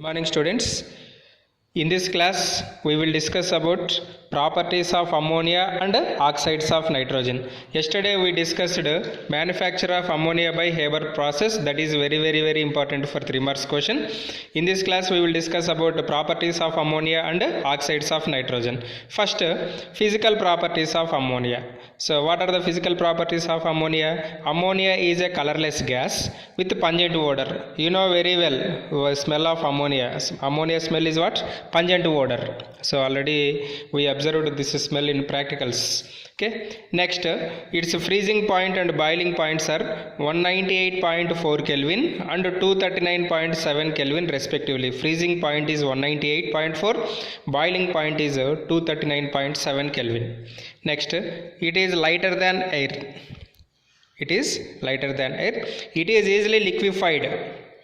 Morning students. In this class we will discuss about properties of ammonia and oxides of nitrogen. Yesterday we discussed manufacture of ammonia by Haber process, that is very important for 3 marks question. In this class we will discuss about properties of ammonia and oxides of nitrogen. First, physical properties of ammonia. So what are the physical properties of ammonia? Ammonia is a colorless gas with pungent odor. You know very well smell of ammonia. Ammonia smell is what? Pungent odor. So already we observed this smell in practicals. Okay. Next, its freezing point and boiling points are 198.4 Kelvin and 239.7 Kelvin respectively. Freezing point is 198.4, boiling point is 239.7 Kelvin. Next, it is lighter than air. It is lighter than air. It is easily liquefied,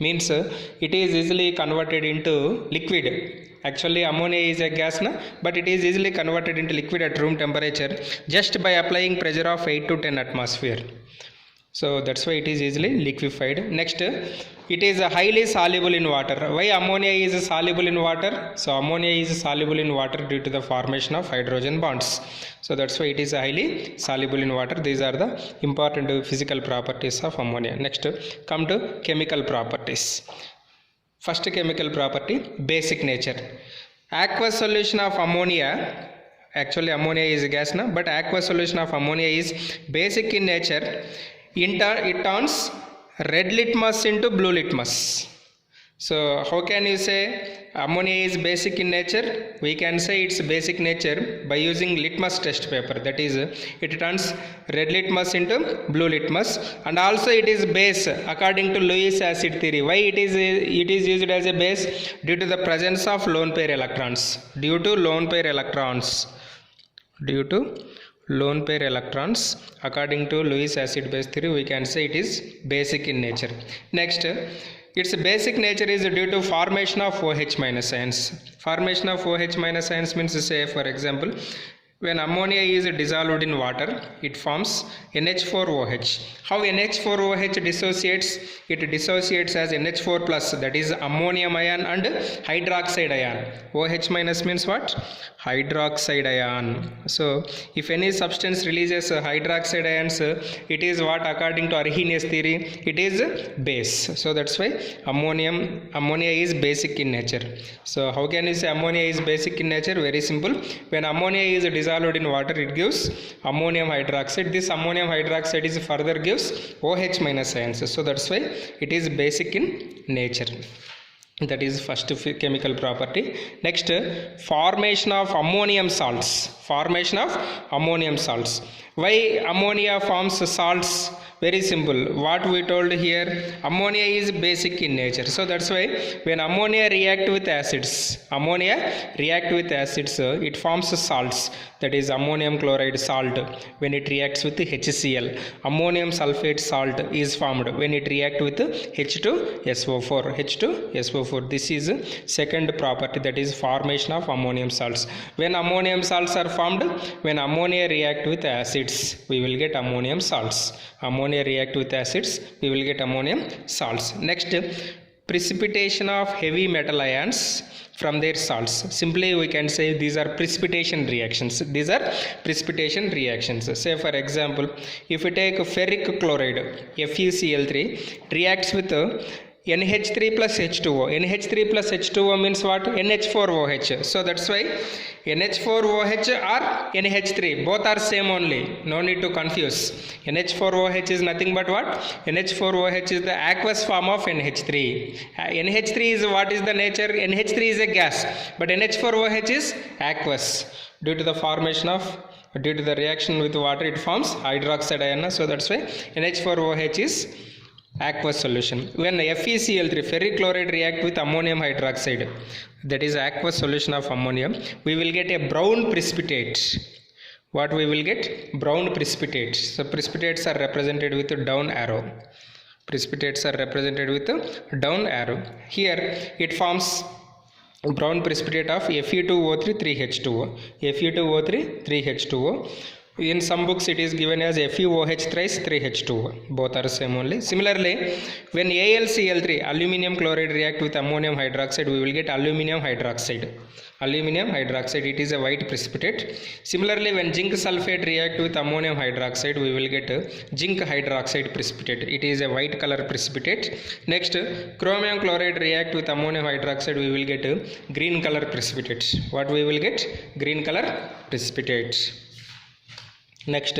means it is easily converted into liquid. Actually ammonia is a gas, but it is easily converted into liquid at room temperature just by applying pressure of 8 to 10 atmosphere. So that's why it is easily liquefied. Next, it is highly soluble in water. Why ammonia is soluble in water? So ammonia is soluble in water due to the formation of hydrogen bonds. So that's why it is highly soluble in water. These are the important physical properties of ammonia. Next, come to chemical properties. First chemical property, basic nature. Aqueous solution of ammonia, actually ammonia is a gas, but aqueous solution of ammonia is basic in nature. It turns red litmus into blue litmus. So how can you say ammonia is basic in nature? We can say its basic nature by using litmus test paper. That is, it turns red litmus into blue litmus, and also it is base according to Lewis acid theory. Why it is used as a base? Due to the presence of lone pair electrons. Due to lone pair electrons, according to Lewis acid base theory, we can say it is basic in nature. Next, its basic nature is due to formation of OH minus ions. Formation of OH minus ions means, say for example, when ammonia is dissolved in water, it forms NH4OH. How NH4OH dissociates? It dissociates as NH4 plus, that is ammonium ion and hydroxide ion. OH minus means what? Hydroxide ion. So if any substance releases hydroxide ions, it is what? According to Arrhenius theory, it is base. So that's why ammonia is basic in nature. So how can you say ammonia is basic in nature? Very simple. When ammonia is dissolved in water, it gives ammonium hydroxide. This ammonium hydroxide is further gives OH minus ions. So that's why it is basic in nature. That is first chemical property. Next, formation of ammonium salts. Formation of ammonium salts. Why ammonia forms salts? Very simple. What we told here, ammonia is basic in nature. So that's why when ammonia react with acids, it forms salts. That is ammonium chloride salt when it reacts with HCl. Ammonium sulfate salt is formed when it reacts with H2SO4. This is second property, that is formation of ammonium salts. When ammonium salts are formed, when ammonia react with acids, we will get ammonium salts. Ammonia react with acids, we will get ammonium salts. Next, precipitation of heavy metal ions from their salts. Simply we can say these are precipitation reactions. Say for example, if we take ferric chloride, FeCl3, reacts with NH3 plus H2O. NH3 plus H2O means what? NH4OH. So that's why NH4OH or NH3, both are same only. No need to confuse. NH4OH is nothing but what? NH4OH is the aqueous form of NH3. NH3 is what is the nature? NH3 is a gas, but NH4OH is aqueous. Due to the reaction with water, it forms hydroxide ion. So that's why NH4OH is aqueous solution. When FeCl3, ferric chloride, react with ammonium hydroxide, that is aqueous solution of ammonium, we will get a brown precipitate. What we will get? Brown precipitate. So precipitates are represented with a down arrow. Here it forms brown precipitate of Fe2O3 3H2O. In some books it is given as FeOH thrice 3H2. Both are same only. Similarly, when AlCl3 aluminum chloride react with ammonium hydroxide, we will get aluminum hydroxide. Aluminum hydroxide, it is a white precipitate. Similarly, when zinc sulfate react with ammonium hydroxide, we will get zinc hydroxide precipitate. It is a white color precipitate. Next, chromium chloride react with ammonium hydroxide, we will get green color precipitate. What we will get? Green color precipitate. Next,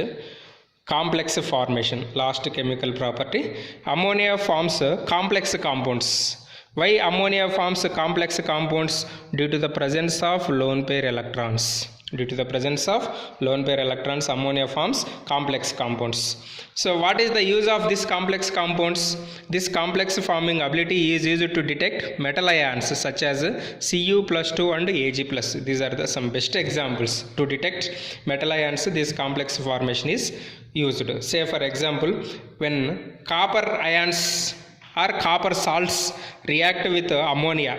complex formation, last chemical property. Ammonia forms complex compounds. Why ammonia forms complex compounds? Due to the presence of lone pair electrons. Due to the presence of lone pair electrons, ammonia forms complex compounds. So what is the use of this complex compounds? This complex forming ability is used to detect metal ions such as Cu+2 and Ag+. These are some best examples to detect metal ions. This complex formation is used. Say for example, when copper ions or copper salts react with ammonia,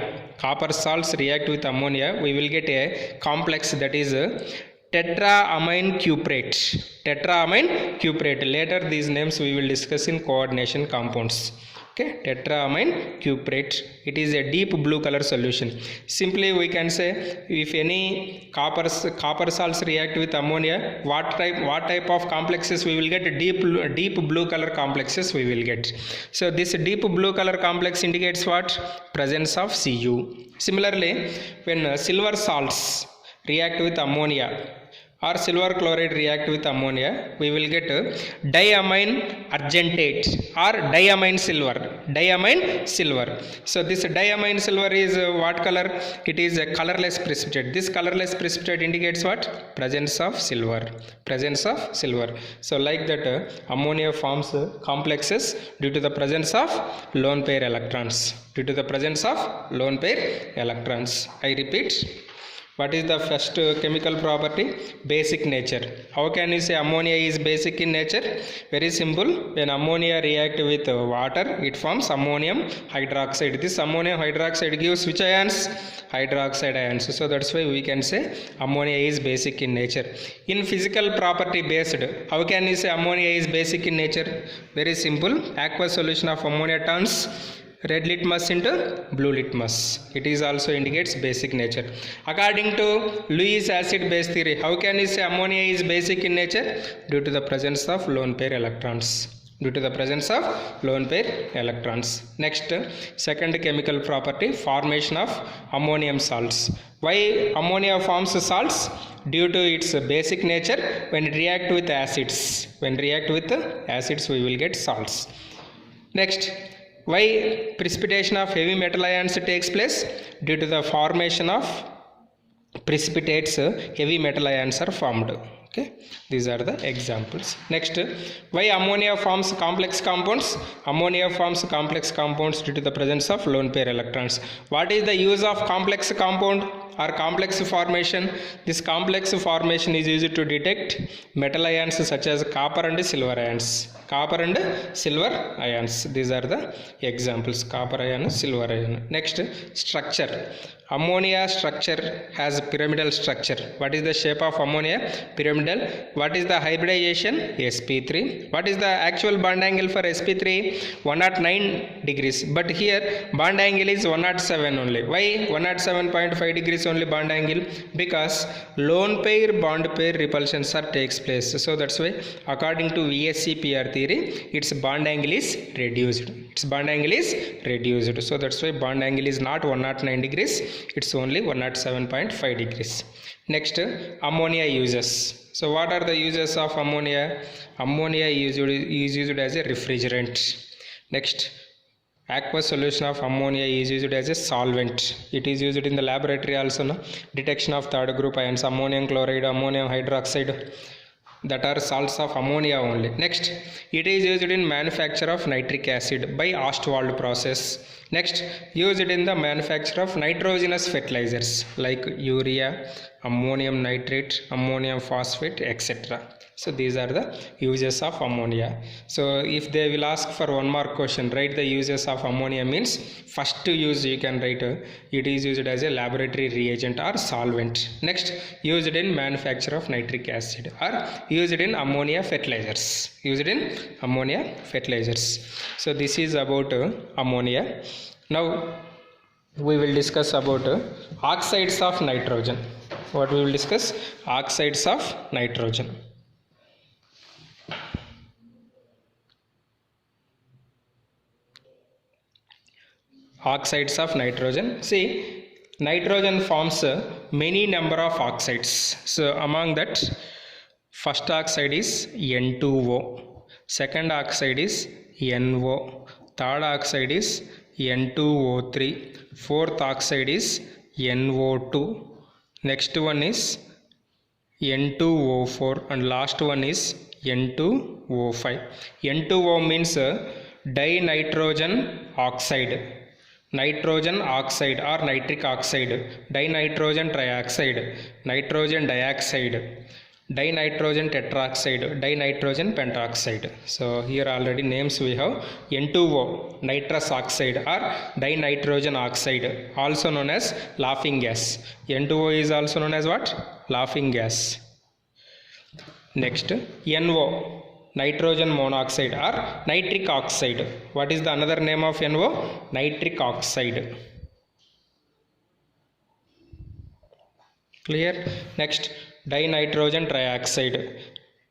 we will get a complex that is tetraamine cuprate. Later these names we will discuss in coordination compounds. Okay, tetraamine cuprate, it is a deep blue color solution. Simply we can say, if any copper salts react with ammonia, what type of complexes we will get? Deep blue color complexes we will get. So this deep blue color complex indicates what? Presence of Cu. Similarly, when silver salts react with ammonia or silver chloride react with ammonia, we will get diamine argentate or diamine silver. So this diamine silver is what color? It is a colorless precipitate. This colorless precipitate indicates what? Presence of silver. So like that, ammonia forms complexes due to the presence of lone pair electrons. I repeat, what is the first chemical property? Basic nature. How can you say ammonia is basic in nature? Very simple. When ammonia react with water, it forms ammonium hydroxide. This ammonium hydroxide gives which ions? Hydroxide ions. So that's why we can say ammonia is basic in nature. In physical property based, how can you say ammonia is basic in nature? Very simple. Aqueous solution of ammonia turns red litmus into blue litmus. It is also indicates basic nature. According to Lewis acid base theory, how can you say ammonia is basic in nature? Due to the presence of lone pair electrons. Next, second chemical property, formation of ammonium salts. Why ammonia forms salts? Due to its basic nature. When it react with acids, we will get salts. Next, why precipitation of heavy metal ions takes place? Due to the formation of precipitates, heavy metal ions are formed. Okay, these are the examples. Next, why ammonia forms complex compounds? Ammonia forms complex compounds due to the presence of lone pair electrons. What is the use of complex compound or complex formation? This complex formation is used to detect metal ions such as copper and silver ions. These are the examples, copper ion, silver ion. Next, structure. Ammonia structure has pyramidal structure. What is the shape of ammonia? Pyramidal. What is the hybridization? sp3. What is the actual bond angle for sp3? 109 degrees. But here bond angle is 107 only. Why 107.5 degrees only bond angle? Because lone pair bond pair repulsion takes place. So that's why according to VSEPR theory, its bond angle is reduced. So that's why bond angle is not 109 degrees. It's only 107.5 degrees. Next, ammonia uses. So what are the uses of ammonia? Ammonia is used as a refrigerant. Next, aqueous solution of ammonia is used as a solvent. It is used in the laboratory also. Detection of third group ions, ammonium chloride, ammonium hydroxide, that are salts of ammonia only. Next, it is used in manufacture of nitric acid by Ostwald process. Next, used in the manufacture of nitrogenous fertilizers like urea, ammonium nitrate, ammonium phosphate, etc. So these are the uses of ammonia. So if they will ask for one more question, write the uses of ammonia means first use you can write it is used as a laboratory reagent or solvent. Next, used in manufacture of nitric acid or used in ammonia fertilizers. Used in ammonia fertilizers. So this is about ammonia. Now we will discuss about oxides of nitrogen. What we will discuss? Oxides of nitrogen. Oxides of nitrogen. See, nitrogen forms many number of oxides. So among that, first oxide is N2O, second oxide is NO, third oxide is N2O3, fourth oxide is NO2, next one is N2O4 and last one is N2O5. N2O means dinitrogen oxide. Nitrogen oxide or nitric oxide, dinitrogen trioxide, nitrogen dioxide, dinitrogen tetroxide, dinitrogen pentoxide. So here already names we have N2O, nitrous oxide or dinitrogen oxide, also known as laughing gas. N2O is also known as what? Laughing gas. Next, NO, nitrogen monoxide or nitric oxide. What is the another name of NO? Nitric oxide. Clear? Next, dinitrogen trioxide,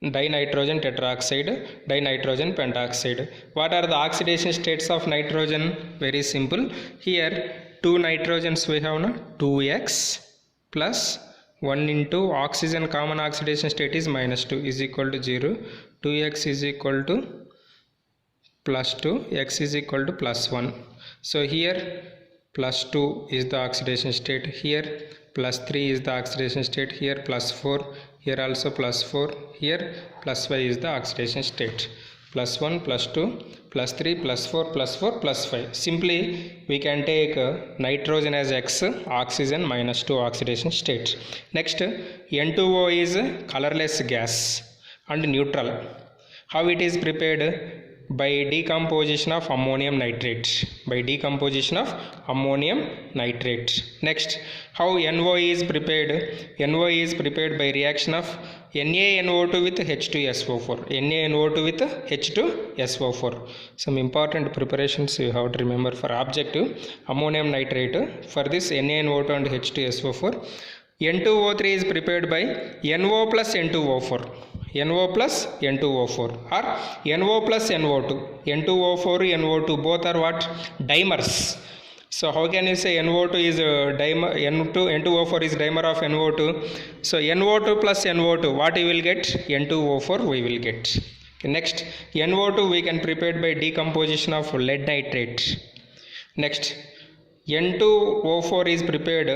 dinitrogen tetroxide, dinitrogen pentoxide. What are the oxidation states of nitrogen? Very simple. Here two nitrogens we have now, 2x plus 1 into oxygen common oxidation state is -2 is equal to 0. 2x is equal to plus 2, x is equal to plus 1. So here plus 2 is the oxidation state, here plus 3 is the oxidation state, here plus 4, here also plus 4, here plus 5 is the oxidation state. Plus 1, plus 2, plus 3, plus 4, plus 4, plus 5. Simply we can take nitrogen as X, oxygen -2 oxidation state. Next, N2O is colorless gas and neutral. How it is prepared? By decomposition of ammonium nitrate. By decomposition of ammonium nitrate. Next, how NO is prepared? NO is prepared by reaction of NaNO2 with H2SO4. NaNO2 with H2SO4. Some important preparations you have to remember for objective ammonium nitrate. For this NaNO2 and H2SO4. N2O3 is prepared by NO plus N2O4. NO plus N2O4 or NO plus NO2. N2O4, NO2 both are what? Dimers. So how can you say NO2 is dimer, N2O4 is dimer of NO2? So NO2 plus NO2, what you will get? N2O4 we will get. Okay, next, NO2 we can prepare by decomposition of lead nitrate. Next, N2O4 is prepared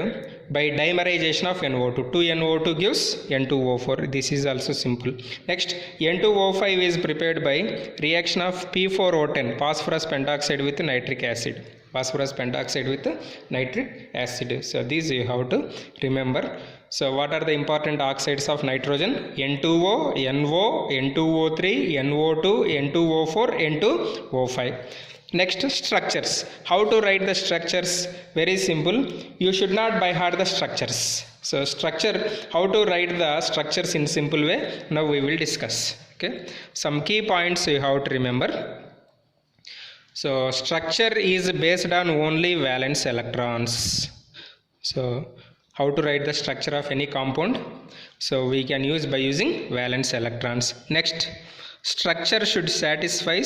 by dimerization of NO2. 2NO2 gives N2O4. This is also simple. Next, N2O5 is prepared by reaction of P4O10, phosphorus pentoxide with nitric acid. Phosphorus pentoxide with nitric acid. So these you have to remember. So what are the important oxides of nitrogen? N2O, NO, N2O3, NO2, N2O4, N2O5. Next, structures. How to write the structures? Very simple. You should not by heart the structures. So structure, how to write the structures in simple way, now we will discuss. Okay. Some key points you have to remember. So structure is based on only valence electrons. So how to write the structure of any compound? So we can use by using valence electrons. Next, structure should satisfy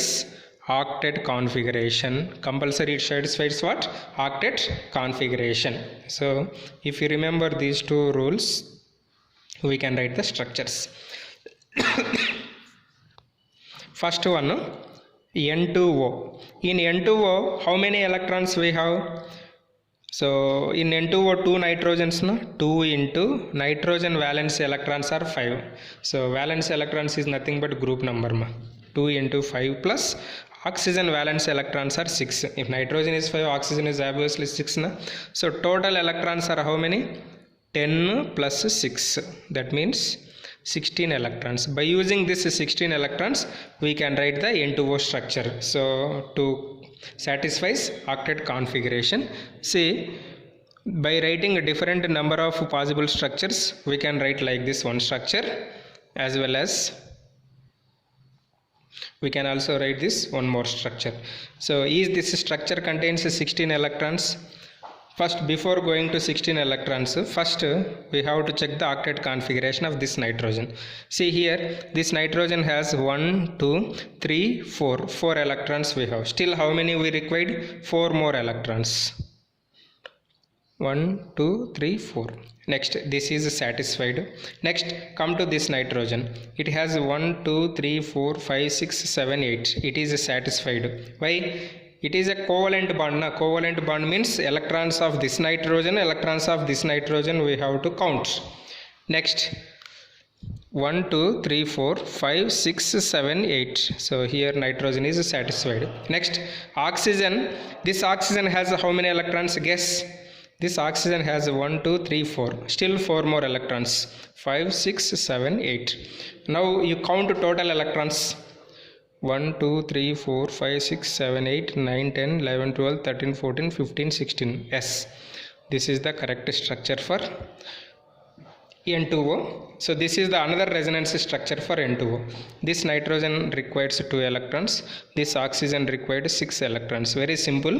octet configuration. Compulsory it satisfies what? Octet configuration. So if you remember these two rules, we can write the structures. First one, N2O. In N2O, how many electrons we have? So in N2O, 2 nitrogens, no? 2 into nitrogen valence electrons are 5. So valence electrons is nothing but group number. 2 into 5 plus oxygen valence electrons are 6. If nitrogen is 5, oxygen is obviously 6 na? So total electrons are how many? 10 plus 6, that means 16 electrons. By using this 16 electrons we can write the N2O structure. So to satisfy octet configuration, see, by writing a different number of possible structures we can write like this one structure, as well as we can also write this one more structure. So is this structure contains 16 electrons? First, before going to 16 electrons, first we have to check the octet configuration of this nitrogen. See here, this nitrogen has 1, 2, 3, 4 electrons we have. Still how many we required? 4 more electrons. 1, 2, 3, 4. Next, this is satisfied. Next, come to this nitrogen. It has 1, 2, 3, 4, 5, 6, 7, 8. It is satisfied. Why? It is a covalent bond. Covalent bond means electrons of this nitrogen, electrons of this nitrogen we have to count. Next, 1, 2, 3, 4, 5, 6, 7, 8. So here nitrogen is satisfied. Next, oxygen. This oxygen has how many electrons? Guess. This oxygen has 1, 2, 3, 4. Still 4 more electrons. 5, 6, 7, 8. Now you count total electrons. 1, 2, 3, 4, 5, 6, 7, 8, 9, 10, 11, 12, 13, 14, 15, 16. Yes, this is the correct structure for N2O. So this is the another resonance structure for N2O. This nitrogen requires 2 electrons. This oxygen required 6 electrons. Very simple.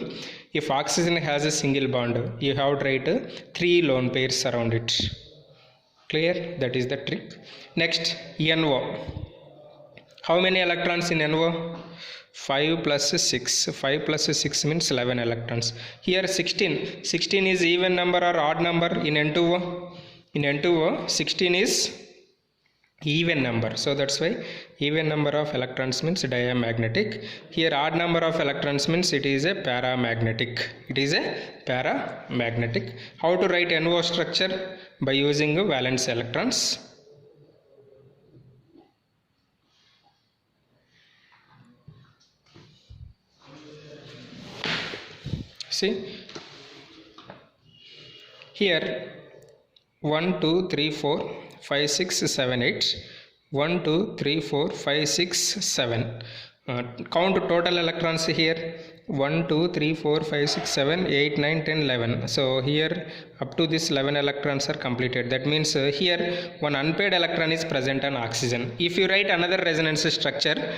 If oxygen has a single bond, you have to write 3 lone pairs around it. Clear? That is the trick. Next, NO. How many electrons in NO? 5 plus 6. 5 plus 6 means 11 electrons. Here 16. 16 is even number or odd number in N2O? In N2O, 16 is even number. So that's why even number of electrons means diamagnetic. Here odd number of electrons means it is a paramagnetic. It is a paramagnetic. How to write NO structure? By using valence electrons. See, here 1, 2, 3, 4, 5, 6, 7, 8. 1, 2, 3, 4, 5, 6, 7. Count total electrons here. 1, 2, 3, 4, 5, 6, 7, 8, 9, 10, 11. So here up to this 11 electrons are completed. That means here one unpaired electron is present on oxygen. If you write another resonance structure,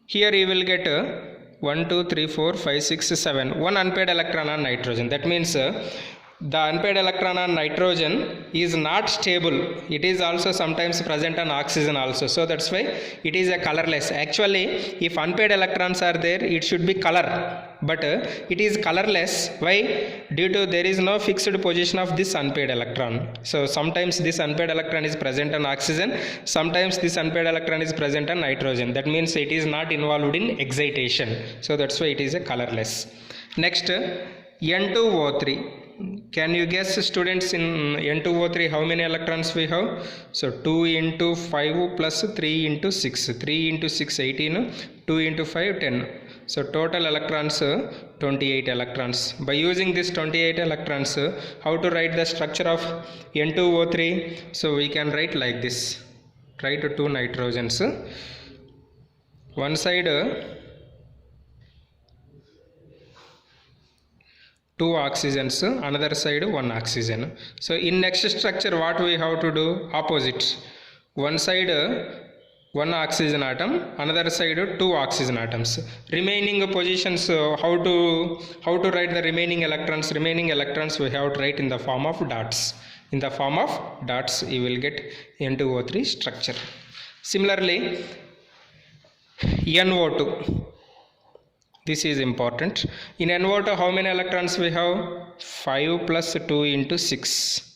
here you will get 1, 2, 3, 4, 5, 6, 7. One unpaired electron on nitrogen. That means the unpaired electron on nitrogen is not stable. It is also sometimes present on oxygen also. So that's why it is a colorless. Actually, if unpaired electrons are there, it should be color. But it is colorless. Why? Due to there is no fixed position of this unpaired electron. So sometimes this unpaired electron is present on oxygen. Sometimes this unpaired electron is present on nitrogen. That means it is not involved in excitation. So that's why it is a colorless. Next, N2O3. Can you guess, students, in N2O3 how many electrons we have? So 2 into 5 plus 3 into 6. 3 into 6 18, 2 into 5 10. So total electrons 28 electrons. By using this 28 electrons, how to write the structure of N2O3? So we can write like this. Write 2 nitrogens. One side 2 oxygens, another side 1 oxygen. So in next structure what we have to do? Opposite. One side 1 oxygen atom, another side 2 oxygen atoms. Remaining positions, how to write the remaining electrons? Remaining electrons we have to write in the form of dots. In the form of dots you will get N2O3 structure. Similarly, NO2. This is important. In NO2 how many electrons we have? 5 plus 2 into 6.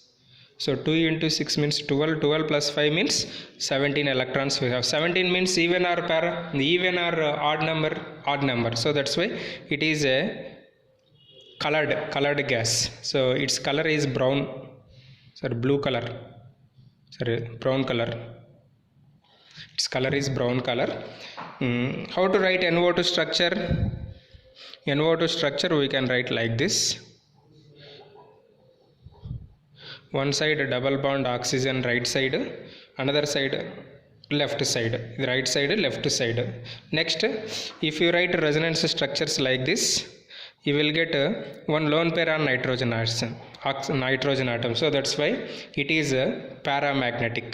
So 2 into 6 means 12. 12 plus 5 means 17 electrons we have. 17 means even or odd number? Odd number. So that's why it is a colored gas. So its color is brown. Sorry, blue color. Sorry, brown color. its color is brown color. How to write NO2 structure? NO2 structure we can write like this. One side double bond oxygen right side, another side left side, right side left side. Next, if you write resonance structures like this, you will get one lone pair on nitrogen atom. So that's why it is paramagnetic.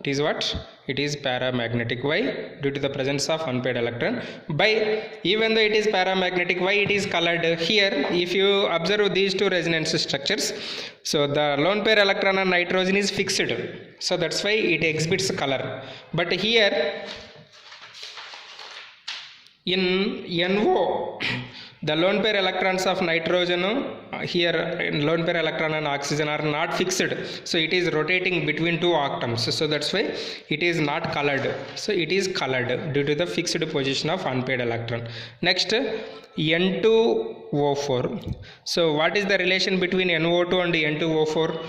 It is what? It is paramagnetic. Why? Due to the presence of unpaired electron. Even though it is paramagnetic, why it is colored? Here, if you observe these two resonance structures, so the lone pair electron on nitrogen is fixed. So that's why it exhibits color. But here, in NO, the lone pair electrons of nitrogen here lone pair electron and oxygen are not fixed, so it is rotating between two atoms, so that's why it is not colored. So it is colored due to the fixed position of unpaired electron. Next, N2O4. So what is the relation between NO2 and N2O4?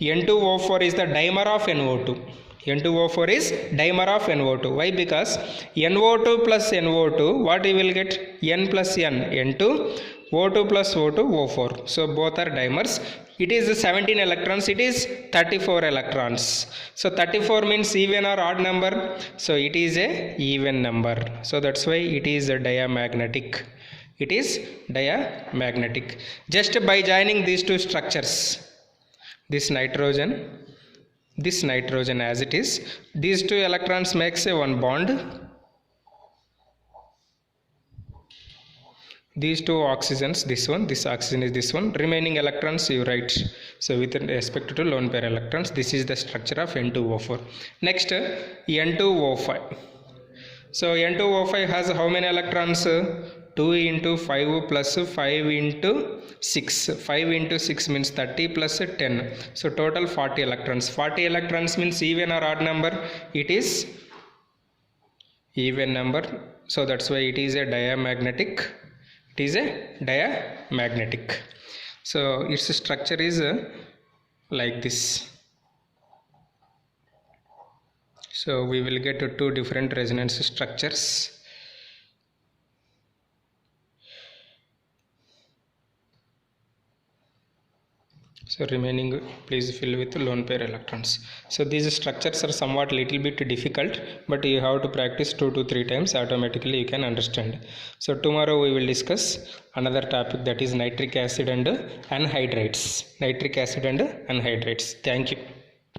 N2O4 is the dimer of NO2. N2O4 is dimer of NO2. Why? Because NO2 plus NO2, what you will get? N plus N, N2, O2 plus O2, O4. So both are dimers. It is 17 electrons, it is 34 electrons. So 34 means even or odd number. So it is a even number. So that's why it is a diamagnetic. It is diamagnetic. Just by joining these two structures, this nitrogen as it is, these two electrons makes a one bond, these two oxygens, this oxygen is this one, remaining electrons you write. So with respect to lone pair electrons, this is the structure of N2O4. Next, N2O5. So N2O5 has how many electrons? 2 into 5 plus 5 into 6. 5 into 6 means 30 plus 10. So total 40 electrons. 40 electrons means even or odd number? It is even number. So that's why it is a diamagnetic. It is a diamagnetic. So its structure is like this. So we will get two different resonance structures. So remaining please fill with lone pair electrons. So these structures are somewhat little bit difficult, but you have to practice 2 to 3 times, automatically you can understand. So tomorrow we will discuss another topic, that is nitric acid and anhydrides. Nitric acid and anhydrides. Thank you.